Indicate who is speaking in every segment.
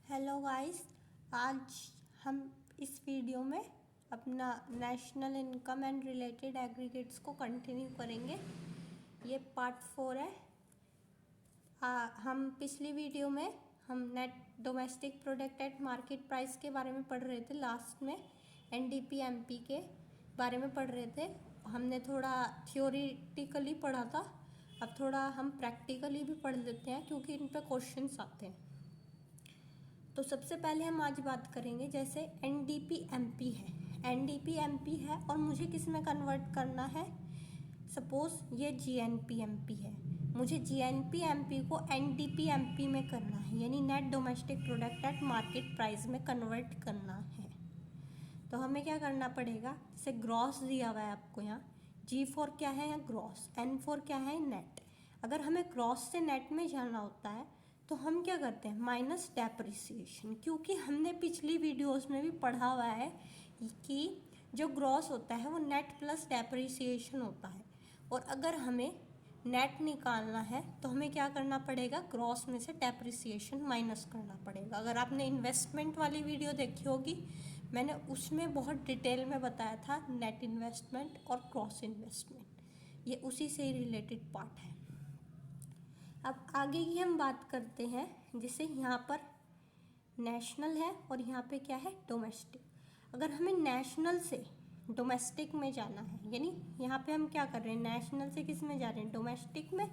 Speaker 1: Hello guys, आज हम इस वीडियो में अपना national income and related aggregates को कंटिन्यू करेंगे। ये पार्ट 4 है। हम पिछली वीडियो में हम net domestic product eight market price के बारे में पढ़ रहे थे। लास्ट में एनडीपी एमपी के बारे में पढ़ रहे थे। हमने थोड़ा थ्योरेटिकली पढ़ा था, अब थोड़ा हम प्रैक्टिकली भी पढ़ लेते हैं क्योंकि इन पे क्वेश्चंस आते हैं। तो सबसे पहले हम आज बात करेंगे, जैसे एनडीपी एमपी है और मुझे किस में कन्वर्ट करना है। सपोज ये जीएनपी एमपी है, मुझे जीएनपी एमपी को एनडीपी एमपी में करना है, यानी net domestic product eight market price में कन्वर्ट करना है। तो हमें क्या करना पड़ेगा, जैसे ग्रॉस दिया हुआ है आपको यहाँ, जी फॉर क्या है यहाँ ग्रॉस, एन फॉर क्या है नेट। अगर हमें ग्रॉस से नेट में जाना होता है तो हम क्या करते हैं, माइनस डेप्रिसिएशन, क्योंकि हमने पिछली वीडियोस में भी पढ़ा हुआ है कि जो ग्रॉस होता है वो नेट प्लस डेप्रिसिएशन होता है। और अगर हमें नेट निकालना है तो हमें क्या करना पड़ेगा, ग्रॉस में से डेप्रिसिएशन माइनस करना पड़ेगा। अगर आपने इन्वेस्टमेंट वाली वीडियो देखी होगी, मैंने उसमें बहुत डिटेल में बताया था नेट इन्वेस्टमेंट और ग्रॉस इन्वेस्टमेंट, ये उसी से ही रिलेटेड पार्ट है। अब आगे की हम बात करते हैं, जैसे यहाँ पर नेशनल है और यहाँ पे क्या है डोमेस्टिक। अगर हमें नेशनल से डोमेस्टिक में जाना है, यानी यहाँ पे हम क्या कर रहे हैं, नेशनल से किस में जा रहे हैं, डोमेस्टिक में।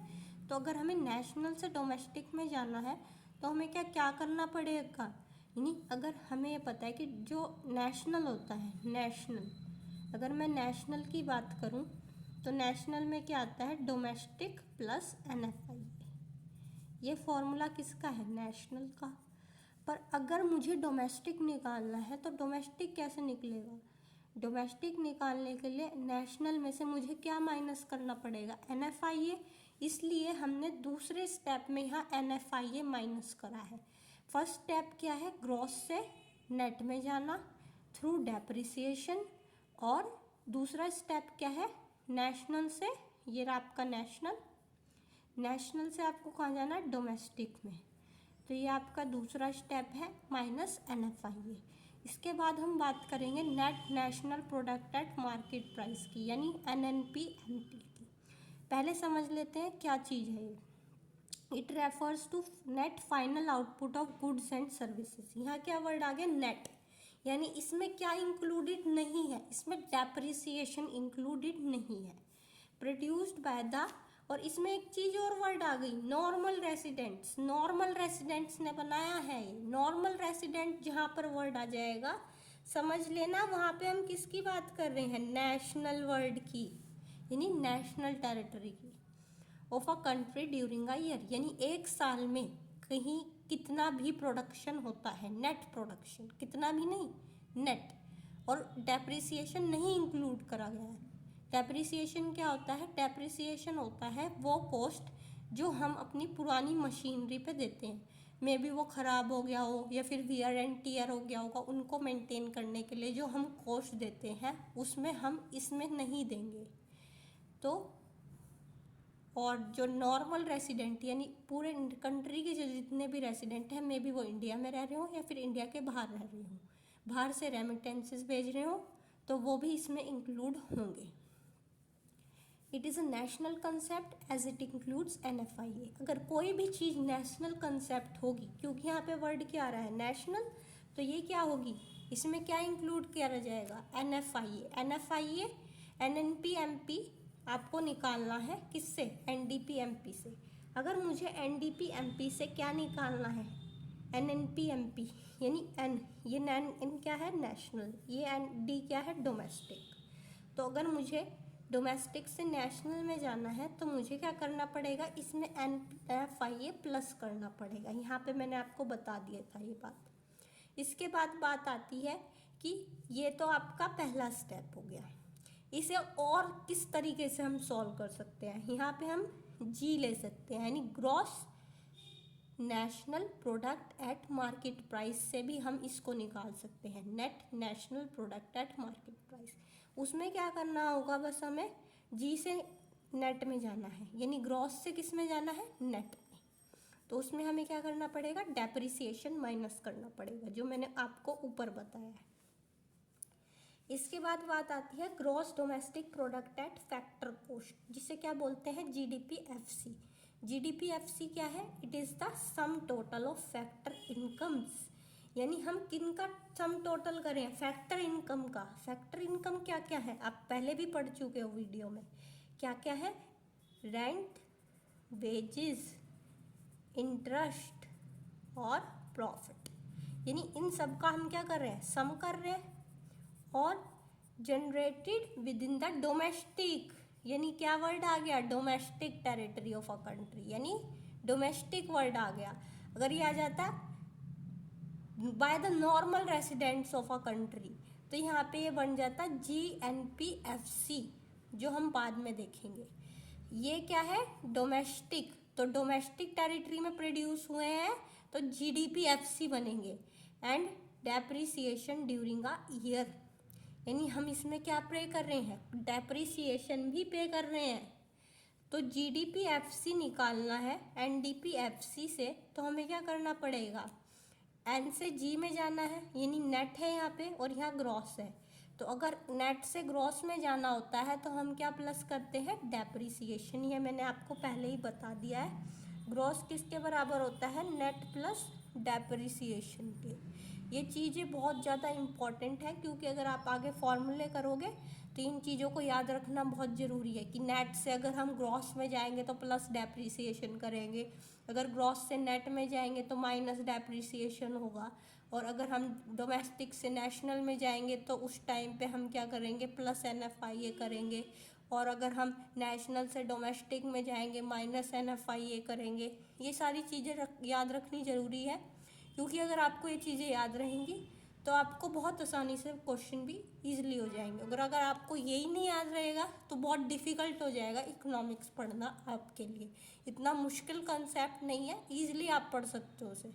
Speaker 1: तो अगर हमें नेशनल से डोमेस्टिक में जाना है तो हमें क्या क्या करना पड़ेगा, यानी अगर हमें ये पता है कि जो नेशनल होता है, नेशनल, अगर मैं नेशनल की बात करूँ तो नेशनल में क्या आता है, डोमेस्टिक प्लस NFI। ये फॉर्मूला किसका है, नेशनल का। पर अगर मुझे डोमेस्टिक निकालना है तो डोमेस्टिक कैसे निकलेगा, डोमेस्टिक निकालने के लिए नेशनल में से मुझे क्या माइनस करना पड़ेगा, NFIA। इसलिए हमने दूसरे स्टेप में यहाँ NFIA माइनस करा है। फर्स्ट स्टेप क्या है, ग्रॉस से नेट में जाना थ्रू डेप्रिसिएशन, और दूसरा स्टेप क्या है, नेशनल से, ये रहा आपका नेशनल, नेशनल से आपको कहाँ जाना है, डोमेस्टिक में। तो ये आपका दूसरा स्टेप है माइनस NFIA। इसके बाद हम बात करेंगे net national product at market price की, यानी NNP MP की। पहले समझ लेते हैं क्या चीज़ है ये। It refers to net final output of goods and services. यहाँ क्या वर्ड आ गया, नेट, यानी इसमें क्या इंक्लूडेड नहीं है, इसमें डेप्रिसिएशन इंक्लूडेड नहीं है। प्रोड्यूस्ड बाय द, और इसमें एक चीज और वर्ड आ गई, नॉर्मल रेसिडेंट्स। नॉर्मल रेसिडेंट्स ने बनाया है ये। नॉर्मल रेसिडेंट जहाँ पर वर्ड आ जाएगा समझ लेना, वहाँ पे हम किसकी बात कर रहे हैं, नेशनल वर्ड की, यानी नेशनल टेरिटरी की, of a country during a year, यानी एक साल में कहीं कितना भी प्रोडक्शन होता है, नेट प्रोडक्शन, कितना भी नहीं, नेट। और डेप्रिसिएशन नहीं इंक्लूड करा गया है। डेप्रिसिएशन क्या होता है, डेप्रिसिएशन होता है वो कॉस्ट जो हम अपनी पुरानी मशीनरी पे देते हैं, मे बी वो ख़राब हो गया हो या फिर वियर एंड टीयर हो गया होगा, उनको मेंटेन करने के लिए जो हम कॉस्ट देते हैं उसमें हम इसमें नहीं देंगे। तो और जो नॉर्मल रेसिडेंट, यानी पूरे कंट्री के जो जितने भी रेसिडेंट हैं, मे बी वो इंडिया में रह रहे हो या फिर इंडिया के बाहर रह रहे हो, बाहर से रेमिटेंसेस भेज रहे हो, तो वो भी इसमें इंक्लूड होंगे। It is a national concept as it includes NFIA। अगर कोई भी चीज़ नेशनल कंसेप्ट होगी, क्योंकि यहाँ पे वर्ड क्या आ रहा है, नेशनल, तो ये क्या होगी, इसमें क्या इंक्लूड किया जाएगा, NFIA। NFIA NNP MP आपको निकालना है किससे, NDP MP से। अगर मुझे NDP MP से क्या निकालना है, NNP MP, यानी N, ये N क्या है, नेशनल, ये ND क्या है, डोमेस्टिक। तो अगर मुझे डोमेस्टिक से नेशनल में जाना है तो मुझे क्या करना पड़ेगा, इसमें NFIA प्लस करना पड़ेगा। यहाँ पे मैंने आपको बता दिया था ये बात। इसके बाद बात आती है कि ये तो आपका पहला स्टेप हो गया, इसे और किस तरीके से हम सॉल्व कर सकते हैं। यहाँ पे हम G ले सकते हैं, यानी gross national product at market price से भी हम इसको निकाल सकते हैं, net national product at market price. उसमें क्या करना होगा, बस हमें जी से नेट में जाना है, यानी ग्रॉस से किस में जाना है, नेट में। तो उसमें हमें क्या करना पड़ेगा, डेप्रिसिएशन माइनस करना पड़ेगा, जो मैंने आपको ऊपर बताया है। इसके बाद बात आती है gross domestic product at factor cost, जिसे क्या बोलते हैं, GDP-FC। GDP-FC क्या है, it is the sum total of factor incomes, यानी हम किन का सम टोटल करें, फैक्टर इनकम का। फैक्टर इनकम क्या क्या है, आप पहले भी पढ़ चुके हो वीडियो में, क्या क्या है, रेंट, वेजेस, इंटरेस्ट और प्रॉफिट, यानी इन सब का हम क्या कर रहे हैं, सम कर रहे हैं। और generated with in the domestic, यानी क्या वर्ड आ गया, domestic territory of a country, यानी डोमेस्टिक वर्ड आ गया। अगर ये आ जाता bye the normal residents of a country, तो यहाँ पे ये बन जाता GNP-FC, जो हम बाद में देखेंगे। ये क्या है, डोमेस्टिक, तो डोमेस्टिक टेरिटरी में प्रोड्यूस हुए हैं तो GDP-FC बनेंगे। And depreciation during a year, यानी हम इसमें क्या पे कर रहे हैं, डेप्रिसिएशन भी पे कर रहे हैं। तो GDP-FC निकालना है NDP-FC से, तो हमें क्या करना पड़ेगा, N से G में जाना है, यानी नेट है यहाँ पे और यहाँ ग्रॉस है। तो अगर नेट से ग्रॉस में जाना होता है तो हम क्या प्लस करते हैं, डेप्रिसिएशन। ये मैंने आपको पहले ही बता दिया है, ग्रॉस किसके बराबर होता है, नेट प्लस डेप्रिसिएशन के। ये चीज़ें बहुत ज़्यादा इम्पॉर्टेंट है, क्योंकि अगर आप आगे फॉर्मूले करोगे तो इन चीज़ों को याद रखना बहुत ज़रूरी है कि नेट से अगर हम ग्रॉस में जाएंगे तो प्लस डेप्रिसिएशन करेंगे, अगर ग्रॉस से नेट में जाएंगे तो माइनस डेप्रिसिएशन होगा, और अगर हम डोमेस्टिक से नेशनल में जाएंगे तो उस टाइम पे हम क्या करेंगे, प्लस NFIA करेंगे, और अगर हम नेशनल से डोमेस्टिक में जाएंगे माइनस NFIA करेंगे। ये सारी चीज़ें याद रखनी ज़रूरी है, क्योंकि अगर आपको ये चीज़ें याद रहेंगी तो आपको बहुत आसानी से क्वेश्चन भी इजीली हो जाएंगे। अगर आपको यही नहीं याद रहेगा तो बहुत डिफ़िकल्ट हो जाएगा इकोनॉमिक्स पढ़ना आपके लिए। इतना मुश्किल कंसेप्ट नहीं है, इजीली आप पढ़ सकते हो उसे।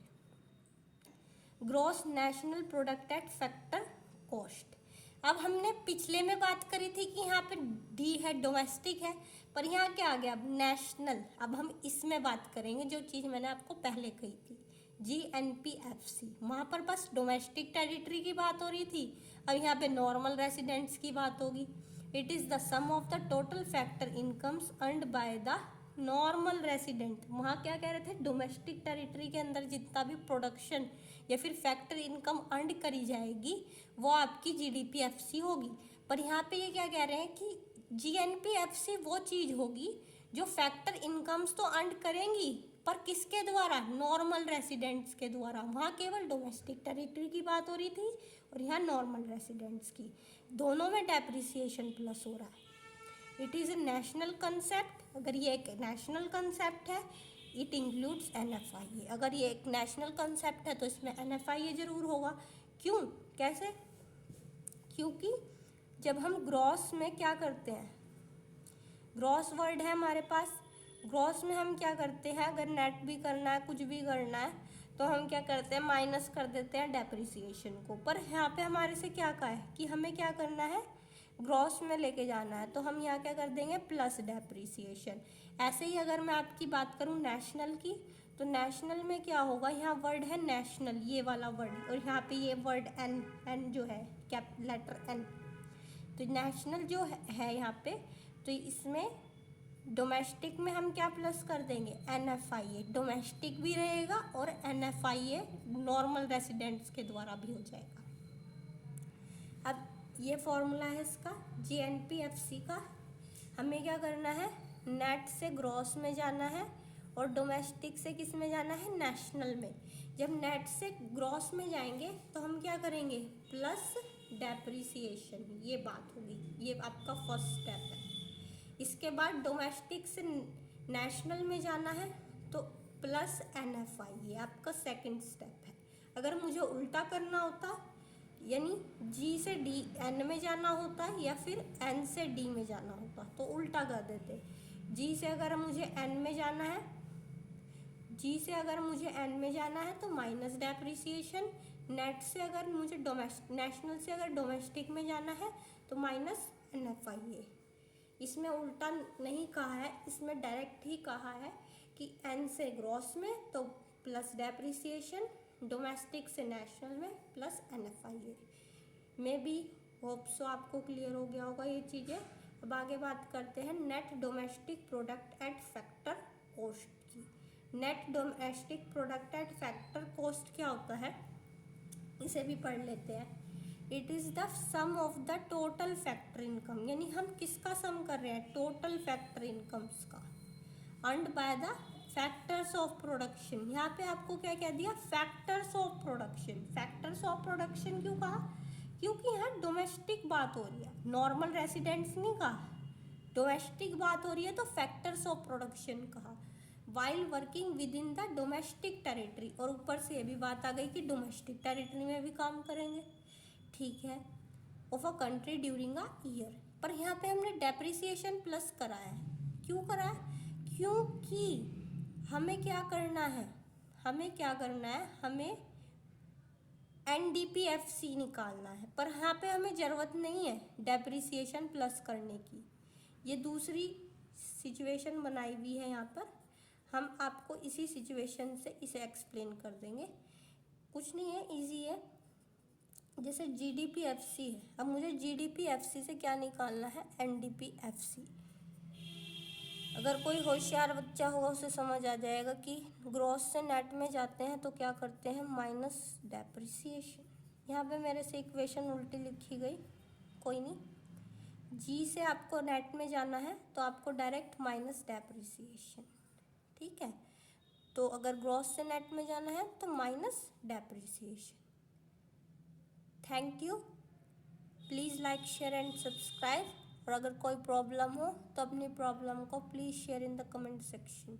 Speaker 1: Gross national product at factor cost. अब हमने पिछले में बात करी थी कि यहाँ पे डी है, डोमेस्टिक है, पर यहाँ क्या आ गया, अब नेशनल। अब हम इसमें बात करेंगे जो चीज़ मैंने आपको पहले कही थी, GNP-FC। वहाँ पर बस डोमेस्टिक टेरिटरी की बात हो रही थी, अब यहाँ पे नॉर्मल रेसिडेंट्स की बात होगी। It is the sum of the total factor incomes earned by the normal resident. वहाँ क्या कह रहे थे, डोमेस्टिक टेरिटरी के अंदर जितना भी प्रोडक्शन या फिर फैक्टर इनकम अर्न करी जाएगी वो आपकी GDP-FC होगी। पर यहाँ पे ये क्या कह रहे हैं कि GNP-FC वो चीज़ होगी जो फैक्टर इनकम्स तो अर्न करेंगी, पर किसके द्वारा, नॉर्मल रेसिडेंट्स के द्वारा। वहाँ केवल डोमेस्टिक टेरिटरी की बात हो रही थी और यहाँ नॉर्मल रेसिडेंट्स की, दोनों में डेप्रिसिएशन प्लस हो रहा है। It is a national concept. अगर ये एक नेशनल कंसेप्ट है, इट इंक्लूड्स NFIA। अगर ये एक नेशनल कंसेप्ट है तो इसमें NFIA ज़रूर होगा। क्यों, कैसे, क्योंकि जब हम ग्रॉस में क्या करते हैं, ग्रॉस वर्ड है हमारे पास, ग्रॉस में हम क्या करते हैं, अगर नेट भी करना है, कुछ भी करना है, तो हम क्या करते हैं, माइनस कर देते हैं डेप्रिसिएशन को। पर यहाँ पे हमारे से क्या कहा है कि हमें क्या करना है, ग्रॉस में लेके जाना है, तो हम यहाँ क्या कर देंगे, प्लस डेप्रिसिएशन। ऐसे ही अगर मैं आपकी बात करूँ नेशनल की, तो नेशनल में क्या होगा, यहाँ वर्ड है नेशनल, ये वाला वर्ड, और यहाँ पे ये वर्ड एन जो है, कैप लेटर N। तो नेशनल जो है यहाँ पे, तो इसमें डोमेस्टिक में हम क्या प्लस कर देंगे, NFIA। डोमेस्टिक भी रहेगा और NFIA नॉर्मल रेसिडेंट्स के द्वारा भी हो जाएगा। अब ये फॉर्मूला है इसका GNP-FC का। हमें क्या करना है, नेट से ग्रॉस में जाना है और डोमेस्टिक से किस में जाना है, नेशनल में। जब नेट से ग्रॉस में जाएंगे तो हम क्या करेंगे, प्लस डेप्रिसिएशन, ये बात होगी, ये आपका फर्स्ट स्टेप है। इसके बाद डोमेस्टिक से नेशनल में जाना है तो प्लस NFIA, आपका सेकंड स्टेप है। अगर मुझे उल्टा करना होता, यानी G से D N में जाना होता या फिर N से D में जाना होता, तो उल्टा कर देते। G से अगर मुझे N में जाना है, G से अगर मुझे N में जाना है तो माइनस डेप्रिसिएशन, नेट से अगर मुझे नेशनल से अगर डोमेस्टिक में जाना है तो माइनस NFIA। इसमें उल्टा नहीं कहा है, इसमें डायरेक्ट ही कहा है कि एन से ग्रॉस में तो प्लस डेप्रिसिएशन, डोमेस्टिक से नेशनल में प्लस NFIA में भी। होप सो आपको क्लियर हो गया होगा ये चीज़ें। अब आगे बात करते हैं net domestic product at factor cost की। Net domestic product at factor cost क्या होता है, इसे भी पढ़ लेते हैं। It is the sum of the total factor income, यानी हम किसका सम कर रहे हैं, टोटल फैक्टर इनकम्स का, earned by the factors of production. यहाँ पे आपको क्या कह दिया, factors of production. Factors of production क्यों कहा, क्योंकि यहाँ डोमेस्टिक बात हो रही है, नॉर्मल रेसिडेंट्स नहीं कहा, डोमेस्टिक बात हो रही है तो फैक्टर्स ऑफ प्रोडक्शन कहा। While working with in the domestic territory, और ऊपर से ये भी बात आ गई कि डोमेस्टिक टेरिटरी में भी काम करेंगे, ठीक है, of a country during a year. पर यहाँ पे हमने डेप्रिसिएशन प्लस कराया है, क्यों कराया, क्योंकि हमें क्या करना है, हमें NDPFC निकालना है। पर यहाँ पे हमें ज़रूरत नहीं है डेप्रिसिएशन प्लस करने की, ये दूसरी सिचुएशन बनाई हुई है यहाँ पर। हम आपको इसी सिचुएशन से इसे एक्सप्लेन कर देंगे, कुछ नहीं है, इजी है। जैसे GDPFC है, अब मुझे GDPFC से क्या निकालना है, NDPFC। अगर कोई होशियार बच्चा होगा उसे समझ आ जाएगा कि ग्रॉस से नेट में जाते हैं तो क्या करते हैं, माइनस डेप्रिसिएशन। यहाँ पे मेरे से इक्वेशन उल्टी लिखी गई, कोई नहीं। जी से आपको नेट में जाना है तो आपको डायरेक्ट माइनस डेप्रिसिएशन, ठीक है। तो अगर ग्रॉस से नेट में जाना है तो minus depreciation. Thank you, please like share and subscribe. और अगर कोई प्रॉब्लम हो तो अपनी प्रॉब्लम को please share in the comment section.